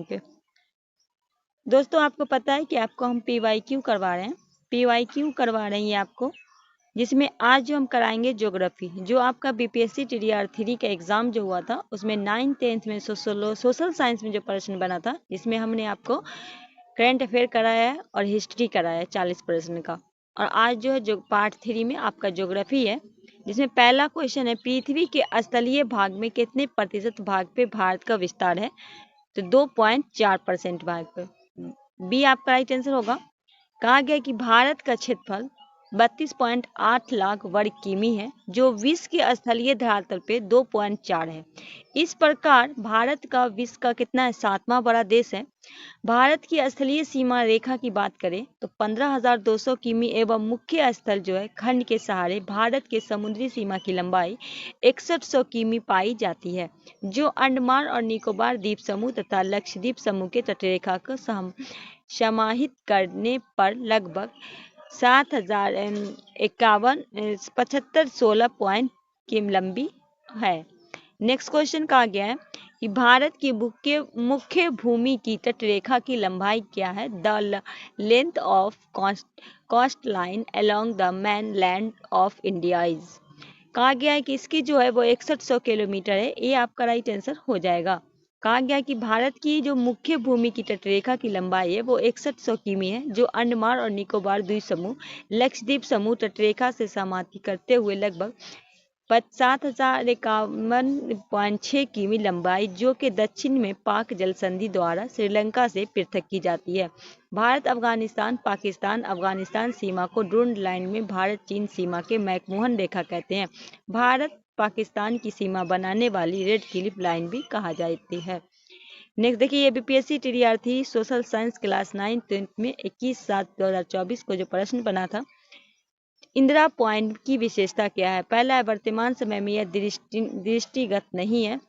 पे दोस्तों आपको पता है कि आपको हम PYQ करवा रहे हैं। PYQ करवा रहे हैं ये आपको, जिसमें आज जो हम कराएंगे ज्योग्राफी। जो आपका BPSC TDR 3 का एग्जाम जो हुआ था उसमें 9th 10th में सोशल साइंस में जो प्रश्न बना था, जिसमें हमने आपको करंट अफेयर कराया है और हिस्ट्री कराया है 40 प्रश्न का। और आज जो है जो पार्ट 3 में आपका ज्योग्राफी है, जिसमें पहला क्वेश्चन है पृथ्वी के स्थलीय भाग में कितने प्रतिशत भाग पे भारत का विस्तार है? तो 2.4% भाग पे। बी आपका राइट आंसर होगा। कहा गया कि भारत का क्षेत्रफल 32.8 लाख वर्ग किमी है, जो विश्व के स्थलीय धरातल पे 2.4 है। इस प्रकार भारत का विश्व का कितना है? 7वां बड़ा देश है। भारत की स्थलीय सीमा रेखा की बात करें तो 15,200 किमी एवं मुख्य स्थल जो है खंड के सहारे भारत के समुद्री सीमा की लंबाई 6100 किमी पाई जाती है, जो अंडमान और निकोबार द्वीप समूह तथा लक्षद्वीप समूह के तटरेखा को समाहित करने पर लगभग 7,051 की लंबी है। नेक्स्ट क्वेश्चन कहा गया है कि भारत की मुख्य भूमि की तटरेखा की लंबाई क्या है? The length of coast line along the main land of India is. कहा गया है कि इसकी जो है वो 6100 किलोमीटर है। ये आपका राइट आंसर हो जाएगा। कहा गया कि भारत की जो मुख्य भूमि की तटरेखा की लंबाई है वो 6100 किमी है, जो अंडमान और निकोबार द्वीप समूह लक्षद्वीप समूह तटरेखा से समाप्ति करते हुए लगभग 7,051.6 किमी लंबाई, जो कि दक्षिण में पाक जल संधि द्वारा श्रीलंका से पृथक की जाती है। भारत अफगानिस्तान पाकिस्तान अफगानिस्तान सीमा को ड्रूड लाइन में भारत चीन सीमा के मैकमोहन रेखा कहते हैं। भारत पाकिस्तान की सीमा बनाने वाली रेड क्लिफ लाइन भी कहा जाती है। नेक्स्ट देखिए, ये BPSC TDR 3 social science class 9 10th में 21/7/2024 को जो प्रश्न बना था, इंदिरा पॉइंट की विशेषता क्या है? पहला है वर्तमान समय में यह दृष्टिगत नहीं है।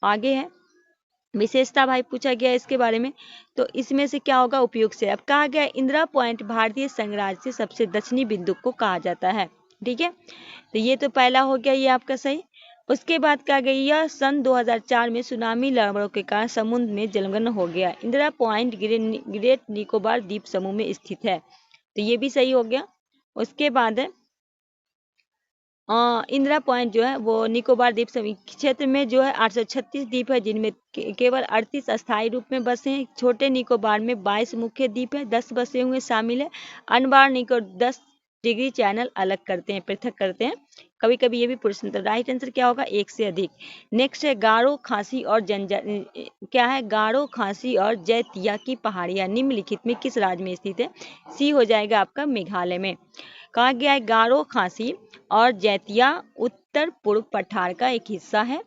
आगे है विशेषता भाई पूछा गया इसके बारे में, तो इसमें से क्या होगा? उपयुक्त से। अब कहा गया इंदिरा पॉइंट भारतीय संघराज्य से सबसे दक्षिणी बिंदु को कहा जाता है। ठीक है, तो ये तो पहला हो गया, ये आपका सही। उसके बाद कहा गया यह सन 2004 में सुनामी लहरों के कारण समुद्र में जलमग्न हो गया। इंदिरा पॉइंट ग्रेट निकोबार द्वीप समूह में स्थित है, तो ये भी सही हो गया। उसके बाद है इंदिरा पॉइंट जो है वो निकोबार द्वीप समूह क्षेत्र में जो है 836 द्वीप है, जिनमें केवल 38 अस्थायी रूप में बसे हैं। छोटे निकोबार में 22 मुख्य द्वीप है, 10 बसे हुए शामिल है। अंडमान निकोबार 10 डिग्री चैनल अलग करते हैं, पृथक करते हैं। कभी कभी ये भी प्रश्न, तो राइट आंसर क्या होगा? एक से अधिक। नेक्स्ट है गारो खासी और क्या है? गारो खासी और जैतिया की पहाड़ियां निम्नलिखित में किस राज्य में स्थित है? सी हो जाएगा आपका मेघालय में। कहा गया है गारो खासी और जैतिया उत्तर पूर्व पठार का एक हिस्सा है,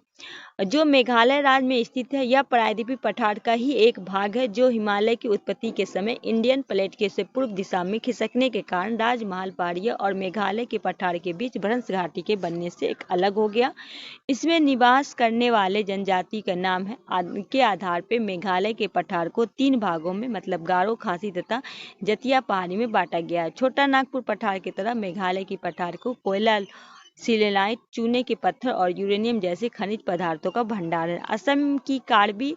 जो मेघालय राज्य में स्थित है। यह प्रायद्वीपीय पठार का ही एक भाग है, जो हिमालय की उत्पत्ति के समय इंडियन प्लेट के से पूर्व दिशा में खिसकने के कारण राजमहल पहाड़ियां और मेघालय के पठार के बीच भ्रंश घाटी के बनने से एक अलग हो गया। इसमें निवास करने वाले जनजाति का नाम है के आधार पर मेघालय के पठार को 3 भागों में, मतलब गारो खासी तथा जतिया पहाड़ी में बांटा गया है। छोटा नागपुर पठार की तरह मेघालय की पठार को कोयला, सिलेनाइट, चूने के पत्थर और यूरेनियम जैसे खनिज पदार्थों का भंडार है। असम की कार्बी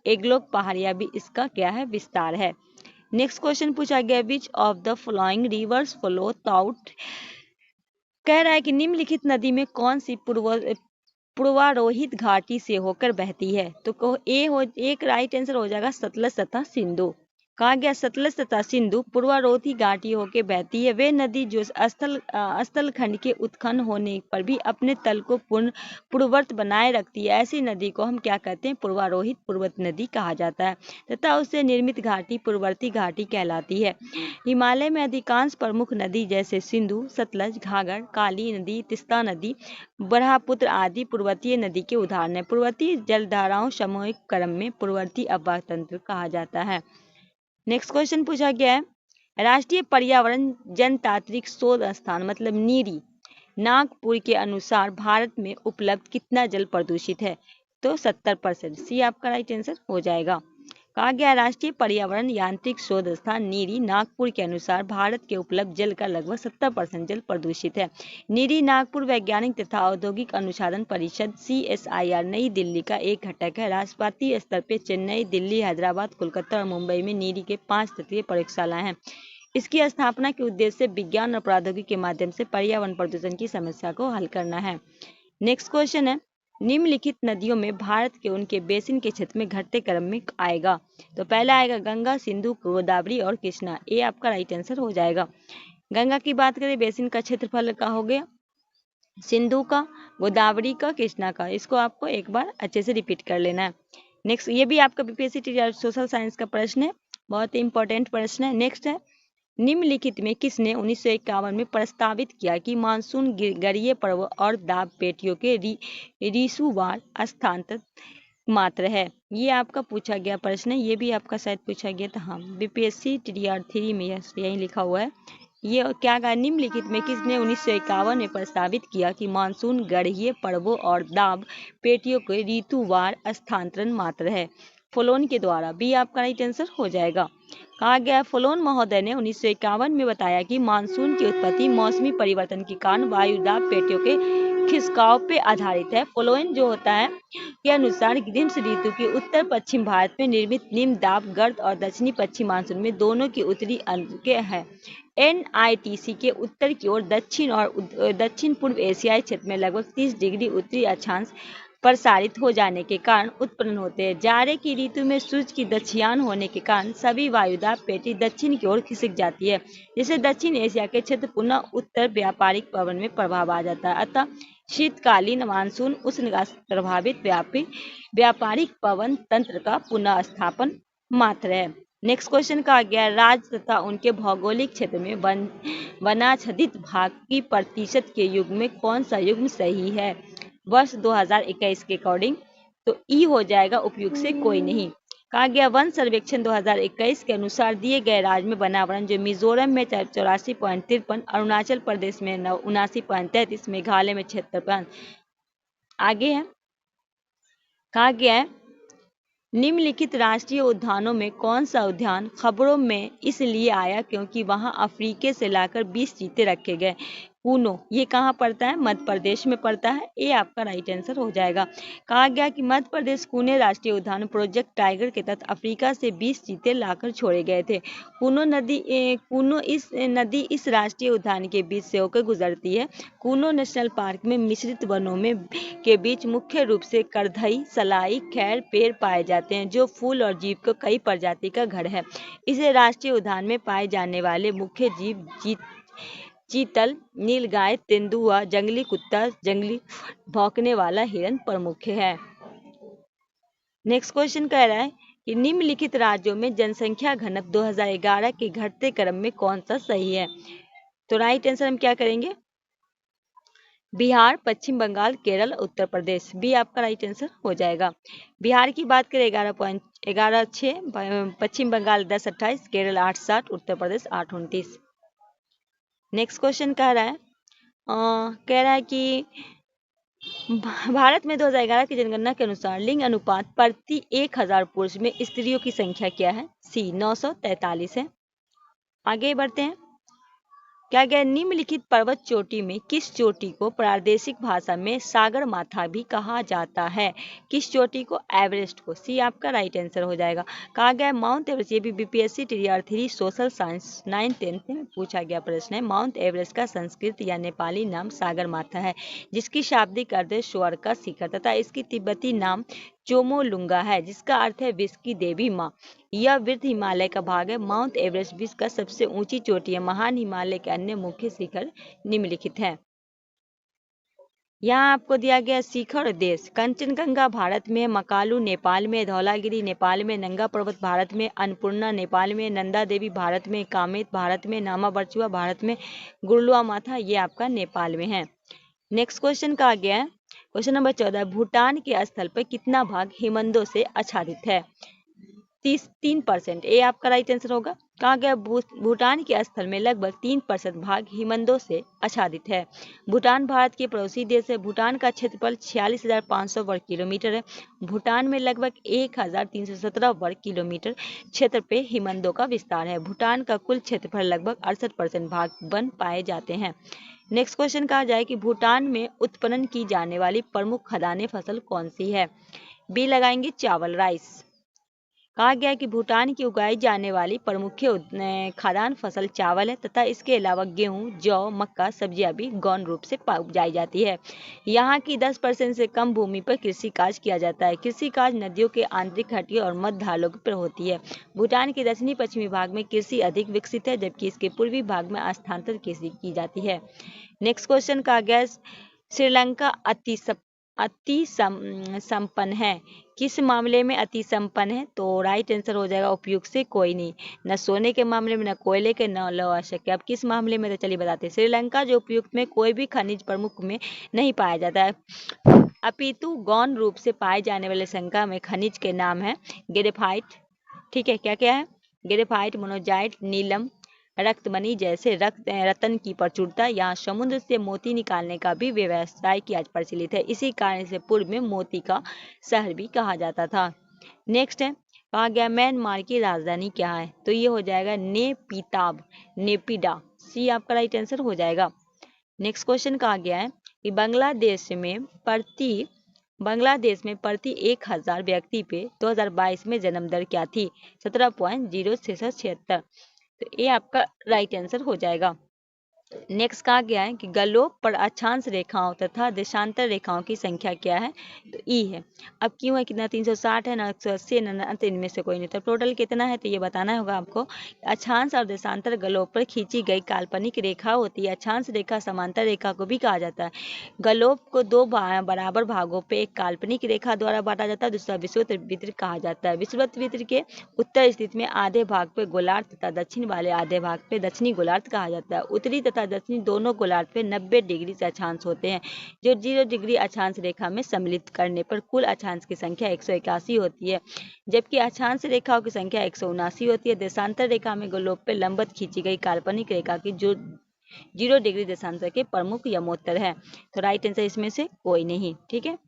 एंगलों पहाड़ियां भी इसका क्या है? विस्तार है। नेक्स्ट क्वेश्चन पूछा गया which of the following rivers flow out. कह रहा है कि निम्नलिखित नदी में कौन सी पूर्वारोहित घाटी से होकर बहती है? तो एक राइट आंसर हो जाएगा सतलज तथा सिंधु। कहा गया सतलज तथा सिंधु पूर्वारोही घाटी होकर बहती है। वे नदी जो स्थल खंड के उत्खनन होने पर भी अपने तल को पूर्ववत बनाए रखती है, ऐसी नदी को हम क्या कहते हैं? पूर्वारोहित पूर्ववर्ती नदी कहा जाता है, तथा उससे निर्मित घाटी पूर्ववर्ती घाटी कहलाती है। हिमालय में अधिकांश प्रमुख नदी जैसे सिंधु, सतलज, घाघर, काली नदी, तीस्ता नदी, ब्रह्मपुत्र आदि पूर्ववर्तीय नदी के उदाहरण है। पूर्ववर्ती जलधाराओं सामूहिक क्रम में पूर्ववर्ती अववाह तंत्र कहा जाता है। नेक्स्ट क्वेश्चन पूछा गया है राष्ट्रीय पर्यावरण जनतांत्रिक शोध संस्थान मतलब नीरी नागपुर के अनुसार भारत में उपलब्ध कितना जल प्रदूषित है? तो 70%। सी आपका राइट आंसर हो जाएगा। कहा गया राष्ट्रीय पर्यावरण यांत्रिक शोध संस्थान नीरी नागपुर के अनुसार भारत के उपलब्ध जल का लगभग 70% जल प्रदूषित है। नीरी नागपुर वैज्ञानिक तथा औद्योगिक अनुसंधान परिषद CSIR नई दिल्ली का एक घटक है। राष्ट्रपति स्तर पर चेन्नई, दिल्ली, हैदराबाद, कोलकाता और मुंबई में नीरी के 5 तटीय प्रयोगशालाएं हैं। इसकी स्थापना के उद्देश्य से विज्ञान और प्रौद्योगिकी के माध्यम से पर्यावरण प्रदूषण की समस्या को हल करना है। नेक्स्ट क्वेश्चन है, निम्नलिखित नदियों में भारत के उनके बेसिन के क्षेत्र में घटते क्रम में आएगा। तो पहला आएगा गंगा, सिंधु, गोदावरी और कृष्णा। ये आपका राइट आंसर हो जाएगा। गंगा की बात करें, बेसिन का क्षेत्रफल का हो गया, सिंधु का, गोदावरी का, कृष्णा का। इसको आपको एक बार अच्छे से रिपीट कर लेना है। नेक्स्ट, ये भी आपका BPSC सोशल साइंस का प्रश्न है, बहुत ही इंपॉर्टेंट प्रश्न है। नेक्स्ट है, निम्नलिखित में किसने 1951 में प्रस्तावित किया कि मानसून गरीय पर्व और दाब पेटियों के ऋतुवार स्थानांतर मात्र है। ये आपका पूछा गया प्रश्न है, ये भी आपका शायद पूछा गया था। हाँ, BPSC TR 3 में यही लिखा हुआ है। ये क्या कहा, निम्नलिखित में किसने 1951 में प्रस्तावित किया कि मानसून गरीय पर्वों और दाब पेटियों के ऋतुवार स्थानांतरण मात्र है। फोलोन के द्वारा। बी आपका राइट आंसर हो जाएगा। कहा गया फोलोन महोदय ने 1951 में बताया कि मानसून की उत्पत्ति मौसमी परिवर्तन के कारण वायुदाब पेटियों के खिसकाव पे आधारित है। फोलोन जो होता है के अनुसार ग्रीष्म ऋतु के उत्तर पश्चिम भारत में निर्मित निम्न दाब गर्द और दक्षिणी पश्चिम मानसून में दोनों की उत्तरी अंक है। NITC के उत्तर की ओर दक्षिण और दक्षिण पूर्व एशियाई क्षेत्र में लगभग 30 डिग्री उत्तरी अक्षांश प्रसारित हो जाने के कारण उत्पन्न होते हैं। जाड़े की ऋतु में सूर्य की दक्षिणायन होने के कारण सभी वायुदाब पेटी दक्षिण की ओर खिसक जाती है, जिससे दक्षिण एशिया के क्षेत्र पुनः उत्तर व्यापारिक पवन में प्रभाव आ जाता है। अतः शीतकालीन मानसून उष्ण प्रभावित व्यापारिक पवन तंत्र का पुनः स्थापन मात्र है। नेक्स्ट क्वेश्चन का गया, राज्य तथा उनके भौगोलिक क्षेत्र में वनाच्छादित भाग की प्रतिशत के युग में कौन सा युग्म सही है वर्ष 2021 के अकॉर्डिंग। तो ई हो जाएगा उपयुक्त से कोई नहीं। कहा गया वन सर्वेक्षण 2021 के अनुसार दिए गए राज्य में वनावरण जो मिजोरम में 84.53, अरुणाचल प्रदेश में 79.33, मेघालय में 76। आगे है, कहा गया है निम्नलिखित राष्ट्रीय उद्यानों में कौन सा उद्यान खबरों में इसलिए आया क्योंकि वहां अफ्रीका से लाकर 20 चीते रखे गए। कूनो, ये कहाँ पड़ता है, मध्य प्रदेश में पड़ता है। ये आपका राइट आंसर हो जाएगा। कहा गया कि मध्य प्रदेश कूने राष्ट्रीय उद्यान प्रोजेक्ट टाइगर के तहत अफ्रीका से 20 चीते लाकर छोड़े गए थे। कूनो नदी इस राष्ट्रीय उद्यान के बीच से होकर गुजरती है। कूनो नेशनल पार्क में मिश्रित वनों में के बीच मुख्य रूप से करधई, सलाई, खैर पेड़ पाए जाते हैं जो फूल और जीव को कई प्रजाति का घर है। इसे राष्ट्रीय उद्यान में पाए जाने वाले मुख्य जीव चीतल, नीलगाय, तेंदुआ, जंगली कुत्ता, जंगली भौंकने वाला हिरन प्रमुख है। नेक्स्ट क्वेश्चन कह रहा है कि निम्नलिखित राज्यों में जनसंख्या घनत्व 2011 के घटते क्रम में कौन सा सही है। तो राइट आंसर हम क्या करेंगे, बिहार, पश्चिम बंगाल, केरल, उत्तर प्रदेश। बी आपका राइट आंसर हो जाएगा। बिहार की बात करें 11.6, पश्चिम बंगाल 10.28, केरल 8.60, उत्तर प्रदेश 8.29। नेक्स्ट क्वेश्चन कह रहा है कि भारत में 2011 की जनगणना के अनुसार लिंग अनुपात प्रति 1000 पुरुष में स्त्रियों की संख्या क्या है। सी 943 है। आगे बढ़ते हैं। क्या गया निम्नलिखित पर्वत चोटी में किस चोटी को प्रादेशिक भाषा में सागर माथा भी कहा जाता है। किस चोटी को, एवरेस्ट को। सी आपका राइट आंसर हो जाएगा। कहा गया माउंट एवरेस्ट, ये भी BPSC TR 3 social science 9th-10th में पूछा गया प्रश्न है। माउंट एवरेस्ट का संस्कृत या नेपाली नाम सागर माथा है, जिसकी शाब्दिक अर्थ है स्वर्ग का शिखर, तथा इसकी तिब्बती नाम चोमोलुंगा है, जिसका अर्थ है विश्व की देवी माँ। यह वृद्ध हिमालय का भाग है। माउंट एवरेस्ट विश्व का सबसे ऊंची चोटी है। महान हिमालय के अन्य मुख्य शिखर निम्नलिखित हैं। यहाँ आपको दिया गया शिखर देश। कंचनजंगा भारत में, मकालू नेपाल में, धौलागिरी नेपाल में, नंगा पर्वत भारत में, अन्नपूर्णा नेपाल में, नंदा देवी भारत में, कामेत भारत में, नामा बरचुआ भारत में, गुरलुआ माथा ये आपका नेपाल में है। नेक्स्ट क्वेश्चन का आ गया है क्वेश्चन नंबर 14, भूटान के स्थल पर कितना भाग हिमनदों से आच्छादित है। 3%। ये आपका राइट आंसर होगा। कहा गया भूटान के स्थल में लगभग 3% भाग हिमनदों से आच्छादित है। भूटान भारत के पड़ोसी देश है। भूटान का क्षेत्रफल 46,500 वर्ग किलोमीटर है। भूटान में लगभग 1,317 वर्ग किलोमीटर क्षेत्र पे हिमनदों का विस्तार है। भूटान का कुल क्षेत्रफल लगभग 68% भाग वन पाए जाते हैं। नेक्स्ट क्वेश्चन कहा जाए कि भूटान में उत्पन्न की जाने वाली प्रमुख खाद्यान्य फसल कौन सी है। बी लगाएंगे चावल, राइस। कहा गया है कि भूटान की उगाई जाने वाली प्रमुख खाद्यान्न फसल चावल है तथा इसके अलावा गेहूं, जौ, मक्का, सब्जियां भी गौण रूप से उपजाई जाती है। यहाँ की 10% से कम भूमि पर कृषि कार्य किया जाता है। कृषि कार्य नदियों के आंतरिक घाटियों और मध्य ढालों पर होती है। भूटान के दक्षिणी पश्चिमी भाग में कृषि अधिक विकसित है, जबकि इसके पूर्वी भाग में स्थानांतरित कृषि की जाती है। नेक्स्ट क्वेश्चन कहा गया श्रीलंका अति संपन्न है। किस मामले में अति संपन्न है, तो राइट आंसर हो जाएगा उपयुक्त से कोई नहीं। न सोने के मामले में, न कोयले के, न लौह अयस्क के। अब किस मामले में, तो चलिए बताते हैं। श्रीलंका जो उपयुक्त में कोई भी खनिज प्रमुख में नहीं पाया जाता है, अपितु गौण रूप से पाए जाने वाले शंका में खनिज के नाम है ग्रेफाइट, ठीक है, क्या क्या है, ग्रेफाइट, मोनोजाइट, नीलम, रक्तमणि जैसे रत्न की प्रचुरता। यहाँ समुद्र से मोती निकालने का भी व्यवसाय की आज प्रचलित है। इसी कारण से पूर्व में मोती का शहर भी कहा जाता था। नेक्स्ट है, कहा गया म्यांमार की राजधानी क्या है, तो ये हो जाएगा नेपिताब, नेपिडा। सी आपका राइट आंसर हो जाएगा। नेक्स्ट क्वेश्चन कहा गया है कि बांग्लादेश में प्रति 1,000 व्यक्ति पे 2022 में जन्म दर क्या थी, 17.0676। तो ये आपका राइट आंसर हो जाएगा। नेक्स्ट कहा गया है कि गलोप पर अक्षांश रेखाओं तथा देशांतर रेखाओं की संख्या क्या है, तो ई है। अब क्यों है, कितना, 360 है ना, 180 है ना, तो इनमें से कोई नहीं, तो टोटल कितना है, तो ये बताना होगा आपको। अक्षांश और देशांतर गलोप पर खींची गई काल्पनिक रेखा होती है। अक्षांश रेखा समांतर रेखा को भी कहा जाता है। गलोप को दो बराबर भागों पे एक काल्पनिक रेखा द्वारा बांटा जाता है, दूसरा विषुवत वृत्त कहा जाता है। विषुवत वृत्त के उत्तर स्थिति में आधे भाग पे गोलार्ध तथा दक्षिण वाले आधे भाग पे दक्षिणी गोलार्ध कहा जाता है। उत्तरी तथा दक्षिणी दोनों गोलार्ध पे 90 डिग्री से अक्षांश होते हैं, जो 0 डिग्री अक्षांश रेखा में सम्मिलित करने पर कुल अक्षांश की संख्या 181 होती है, जबकि अक्षांश रेखाओं की संख्या 179 होती है। देशांतर रेखा में गोलोप पे लंबवत खींची गई काल्पनिक रेखा की जो 0 डिग्री देशांतर के प्रमुख यमोत्तर है, तो राइट आंसर इसमें से कोई नहीं, ठीक है।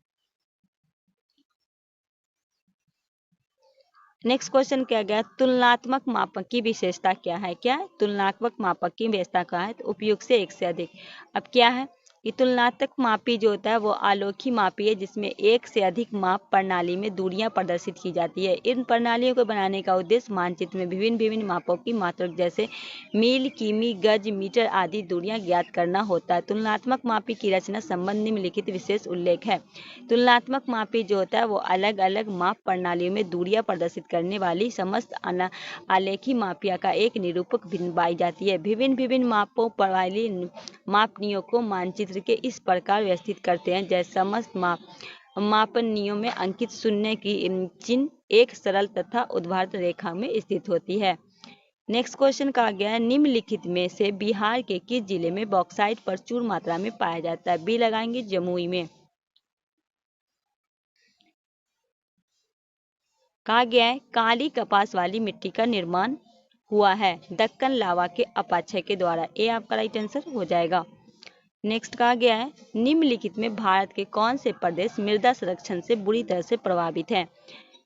नेक्स्ट क्वेश्चन क्या गया, तुलनात्मक मापक की विशेषता क्या है, क्या है, तुलनात्मक मापक की विशेषता क्या है, तो उपयुक्त से एक से अधिक। अब क्या है कि तुलनात्मक मापी जो होता है वो आलोकी मापी है, जिसमें एक से अधिक माप प्रणाली में दूरियां प्रदर्शित की जाती है। इन प्रणालियों को बनाने का उद्देश्य मानचित्र में विभिन्न विभिन्न मापों की मात्रक जैसे मील, किमी, गज, मीटर आदि दूरियां ज्ञात करना होता है। तुलनात्मक मापी की रचना संबंध निम्नलिखित विशेष उल्लेख है। तुलनात्मक मापी जो होता है वो अलग अलग माप प्रणालियों में दूरियां प्रदर्शित करने वाली समस्त आलेखी मापिया का एक निरूपक बनाई जाती है। विभिन्न विभिन्न मापों वाली मापनियों को मानचित्र के इस प्रकार व्यवस्थित करते हैं जैसे समस्त मापनियों में अंकित शून्य की चिन्ह एक सरल तथा ऊर्ध्वाधर रेखा में स्थित होती है। नेक्स्ट क्वेश्चन कहा गया है निम्नलिखित में से बिहार के किस जिले में बॉक्साइट प्रचुर मात्रा में पाया जाता है, बी लगाएंगे जमुई में। कहा गया है काली कपास वाली मिट्टी का निर्माण हुआ है दक्कन लावा के अपाक्षय के द्वारा, ये आपका राइट आंसर हो जाएगा। नेक्स्ट कहा गया है निम्नलिखित में भारत के कौन से प्रदेश मृदा संरक्षण से बुरी तरह से प्रभावित हैं,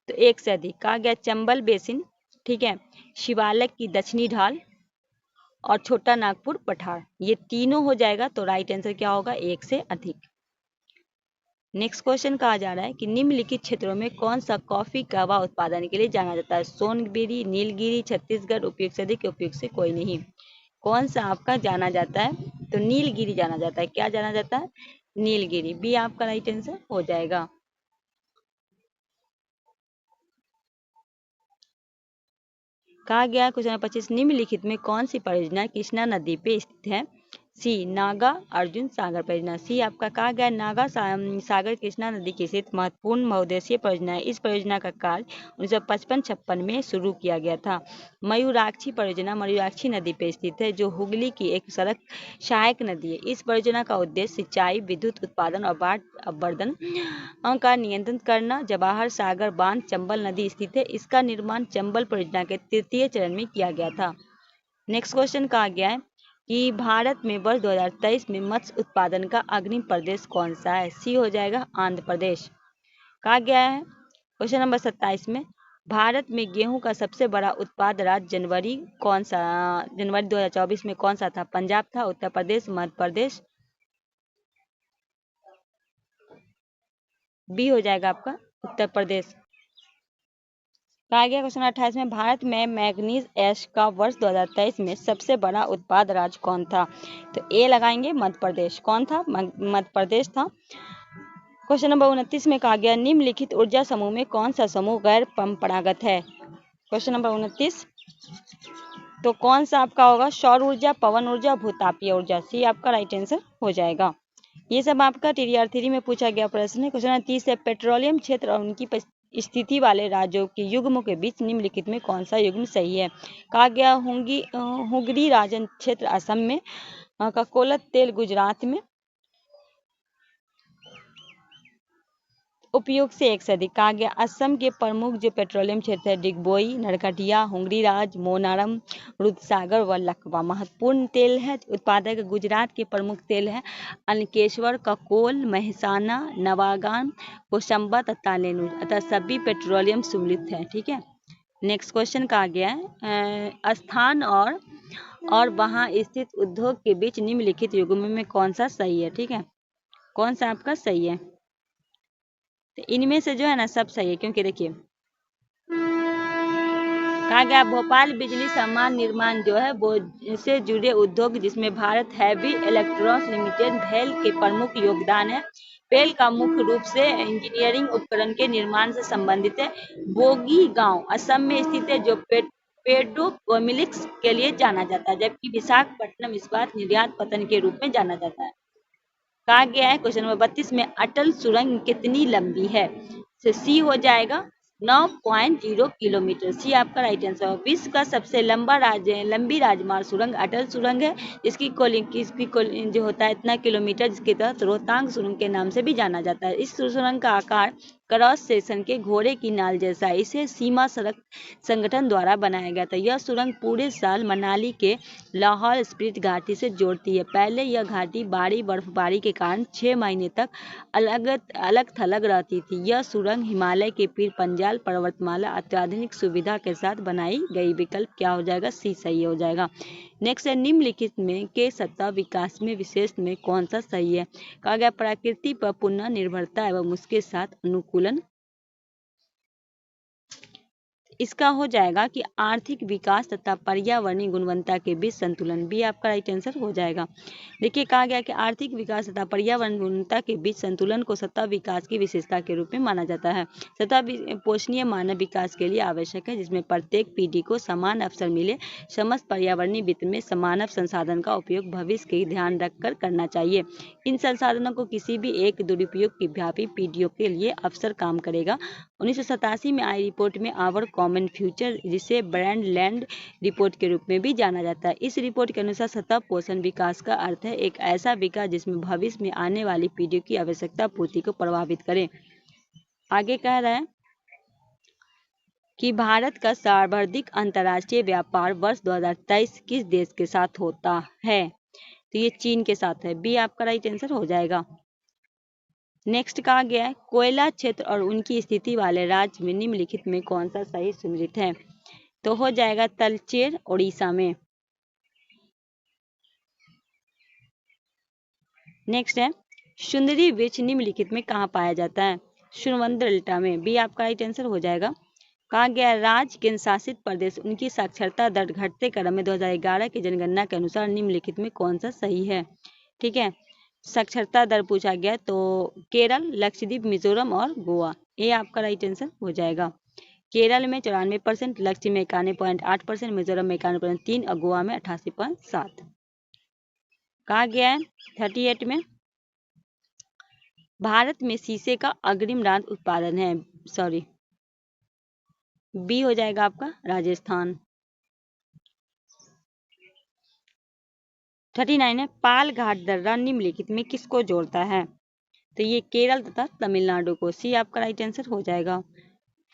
तो एक से अधिक। कहा गया चंबल बेसिन, ठीक है, शिवालक की दक्षिणी ढाल और छोटा नागपुर पठार, ये तीनों हो जाएगा, तो राइट आंसर क्या होगा, एक से अधिक। नेक्स्ट क्वेश्चन कहा जा रहा है कि निम्नलिखित क्षेत्रों में कौन सा कॉफी कहवा उत्पादन के लिए जाना जाता है, सोनगिरी, नीलगिरी, छत्तीसगढ़, उपयुक्त से अधिक, उपयुक्त से कोई नहीं। कौन सा आपका जाना जाता है, तो नीलगिरी जाना जाता है। क्या जाना जाता है, नीलगिरी, बी आपका राइट आंसर हो जाएगा। कहा गया क्वेश्चन 25 निम्नलिखित में कौन सी परियोजना कृष्णा नदी पे स्थित है, सी नागा अर्जुन सागर परियोजना। सी आपका कहा गया नागा सागर कृष्णा नदी के स्थित महत्वपूर्ण बहुउद्देशीय परियोजना है। इस परियोजना का कार्य 1955-56 में शुरू किया गया था। मयूराक्षी परियोजना मयूराक्षी नदी पर स्थित है, जो हुगली की एक सड़क सहायक नदी है। इस परियोजना का उद्देश्य सिंचाई, विद्युत उत्पादन और बाढ़ अवरोधन का नियंत्रण करना। जवाहर सागर बांध चंबल नदी स्थित है। इसका निर्माण चंबल परियोजना के तृतीय चरण में किया गया था। नेक्स्ट क्वेश्चन कहा गया है कि भारत में वर्ष 2023 में मत्स्य उत्पादन का अग्रणी प्रदेश कौन सा है। सी हो जाएगा आंध्र प्रदेश। कहा गया है क्वेश्चन नंबर 27 में भारत में गेहूं का सबसे बड़ा उत्पाद राज्य जनवरी 2024 में कौन सा था। पंजाब था, उत्तर प्रदेश, मध्य प्रदेश। बी हो जाएगा आपका उत्तर प्रदेश। कहा गया क्वेश्चन 28 में भारत में मैग्नीज एश का वर्ष 2023 में सबसे बड़ा उत्पाद राज्य कौन था। तो ए लगाएंगे मध्य प्रदेश। कौन था, मध्य प्रदेश था। क्वेश्चन नंबर 29 में कहा गया निम्नलिखित ऊर्जा समूह में कौन सा समूह गैर परंपरागत है। क्वेश्चन नंबर 29 तो कौन सा आपका होगा, सौर ऊर्जा, पवन ऊर्जा, भूतापीय ऊर्जा। सी आपका राइट आंसर हो जाएगा। ये सब आपका TDR 3 में पूछा गया प्रश्न है। क्वेश्चन 30 है पेट्रोलियम क्षेत्र और उनकी स्थिति वाले राज्यों के युग्मों के बीच निम्नलिखित में कौन सा युग्म सही है। कहा गया हुगली राजन क्षेत्र असम में, ककोलत तेल गुजरात में, उपयोग से एक से अधिक। कहा गया असम के प्रमुख जो पेट्रोलियम क्षेत्र है डिगबोई, नरकटिया, हुंगरीराज, मोनारम, रुद्रसागर व लकवा महत्वपूर्ण तेल है। उत्पादक गुजरात के प्रमुख तेल है अनकेश्वर, ककोल, महसाना, नवागान, कोसंबा तथा लेनूर, अतः सभी पेट्रोलियम सम्मिलित है। ठीक है। नेक्स्ट क्वेश्चन कहा गया है स्थान और वहां स्थित उद्योग के बीच निम्नलिखित युग्म में कौन सा सही है। ठीक है, कौन सा आपका सही है। तो इनमें से जो है ना सब सही है, क्योंकि देखिए कहा गया भोपाल बिजली सामान निर्माण जो है वो से जुड़े उद्योग जिसमें भारत हैवी इलेक्ट्रॉनिक्स लिमिटेड भेल के प्रमुख योगदान है। भेल का मुख्य रूप से इंजीनियरिंग उपकरण के निर्माण से संबंधित है। बोगी गांव असम में स्थित है, जो पेट्रोकेमिकल्स के लिए जाना जाता है, जबकि विशाखापट्टनम इस्पात निर्यात पतन के रूप में जाना जाता है। कहा गया है क्वेश्चन नंबर 32 में अटल सुरंग कितनी लंबी है। तो सी हो जाएगा 9.0 किलोमीटर। सी आपका राइट आंसर है। विश्व का सबसे लंबी राजमार्ग सुरंग अटल सुरंग है, जिसकी जो होता है इतना किलोमीटर, जिसके तहत रोहतांग सुरंग के नाम से भी जाना जाता है। इस सुरंग का आकार क्रॉस सेक्शन के घोड़े की नाल जैसा है। इसे सीमा सड़क संगठन द्वारा बनाया गया था। यह सुरंग पूरे साल मनाली के लाहौल स्पीति घाटी से जोड़ती है। पहले यह घाटी भारी बर्फबारी के कारण 6 महीने तक अलग थलग रहती थी। यह सुरंग हिमालय के पीर पंजाल पर्वतमाला अत्याधुनिक सुविधा के साथ बनाई गई। विकल्प क्या हो जाएगा, सी सही हो जाएगा। नेक्स्ट है निम्नलिखित में के सतह विकास में विशेष में कौन सा सही है। कहा गया प्रकृति पर पुनः निर्भरता एवं उसके साथ अनुकूलन। इसका हो जाएगा कि आर्थिक विकास तथा पर्यावरणीय गुणवत्ता के बीच संतुलन। बी आपका राइट आंसर हो जाएगा। देखिए कहा गया कि आर्थिक विकास तथा पर्यावरण गुणवत्ता के बीच संतुलन को सतह विकास की विशेषता के रूप में माना जाता है। सतह पोषणीय मानव विकास के लिए आवश्यक है, जिसमें प्रत्येक पीढ़ी को समान अवसर मिले। समस्त पर्यावरणीय वित्त में मानव संसाधन का उपयोग भविष्य के ध्यान रखकर करना चाहिए। इन संसाधनों को किसी भी एक दुरुपयोग की व्यापी पीढ़ियों के लिए अवसर काम करेगा। 1987 में आई रिपोर्ट में आवर कॉमन फ्यूचर, जिसे ब्रांड लैंड रिपोर्ट के रूप में भी जाना जाता है। इस रिपोर्ट के अनुसार सतत पोषण विकास का अर्थ है एक ऐसा विकास जिसमें भविष्य में आने वाली पीढ़ियों की आवश्यकता पूर्ति को प्रभावित करे। आगे कह रहा है कि भारत का सर्वाधिक अंतर्राष्ट्रीय व्यापार वर्ष 2023 किस देश के साथ होता है। तो ये चीन के साथ है। बी आपका राइट आंसर हो जाएगा। नेक्स्ट कहा गया है कोयला क्षेत्र और उनकी स्थिति वाले राज्य में निम्नलिखित में कौन सा सही सुमेलित है। तो हो जाएगा तलचेर उड़ीसा में। नेक्स्ट है सुंदरी वृक्ष निम्नलिखित में कहाँ पाया जाता है। सुनवंद्र डेल्टा में। बी आपका राइट आंसर हो जाएगा। कहा गया राज्य केंद्र शासित प्रदेश उनकी साक्षरता दर घटते क्रम में 2011 की जनगणना के अनुसार निम्नलिखित में कौन सा सही है। ठीक है, साक्षरता दर पूछा गया तो केरल, लक्षद्वीप, मिजोरम और गोवा। ये आपका राइट आंसर हो जाएगा। केरल में 94%, लक्षद्वीप में 91.8%, मिजोरम में 91.3 और गोवा में 88.7। कहा गया है 38 में, भारत में शीशे का अग्रिम राज्य उत्पादन है, सॉरी बी हो जाएगा आपका राजस्थान। 39 है, पाल घाट दर्रा निम्नलिखित में किसको जोड़ता है? तो ये केरल तथा तमिलनाडु को, सी आपका राइट आंसर हो जाएगा।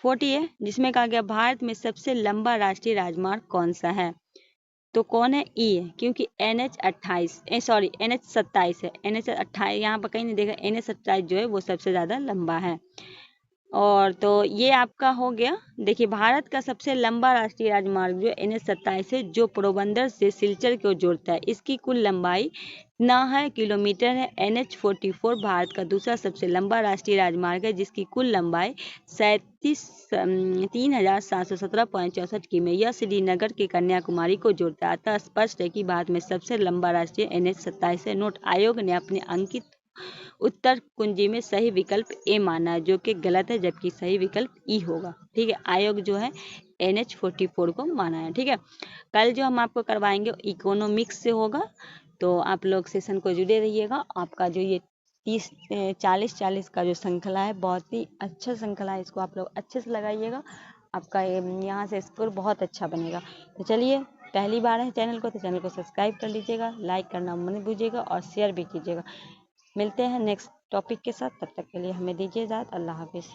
40 है, जिसमें कहा गया भारत में सबसे लंबा राष्ट्रीय राजमार्ग कौन सा है? तो कौन है? ई है, क्योंकि NH27 है। NH28 यहाँ पर कहीं नहीं देखा, NH27 जो है वो सबसे ज्यादा लंबा है। और तो ये आपका हो गया। देखिए भारत का सबसे लंबा राष्ट्रीय राजमार्ग जो NH27 है, जो पोरबंदर से सिलचर को जोड़ता है, इसकी कुल लंबाई कितना है? किलोमीटर है। NH44 भारत का दूसरा सबसे लंबा राष्ट्रीय राजमार्ग है, जिसकी कुल लंबाई 3717.64 किमी। यह श्रीनगर के कन्याकुमारी को जोड़ता है। अतः स्पष्ट है कि भारत में सबसे लंबा राष्ट्रीय NH27 है। नोट, आयोग ने अपने अंकित उत्तर कुंजी में सही विकल्प ए माना है, जो कि गलत है, जबकि सही विकल्प ई होगा। ठीक है, आयोग जो है NH44 को माना है। ठीक है, कल जो हम आपको करवाएंगे इकोनॉमिक्स से होगा, तो आप लोग सेशन को जुड़े रहिएगा। आपका जो ये 30-40 का जो श्रृंखला है, बहुत ही अच्छा श्रृंखला है, इसको आप लोग अच्छे से लगाइएगा। आपका यहाँ से स्कोर बहुत अच्छा बनेगा। तो चलिए, पहली बार है चैनल को, तो चैनल को सब्सक्राइब कर लीजिएगा, लाइक करना मत भूलिएगा और शेयर भी कीजिएगा। मिलते हैं नेक्स्ट टॉपिक के साथ, तब तक के लिए हमें दीजिए इजाज़त। अल्लाह हाफिज़।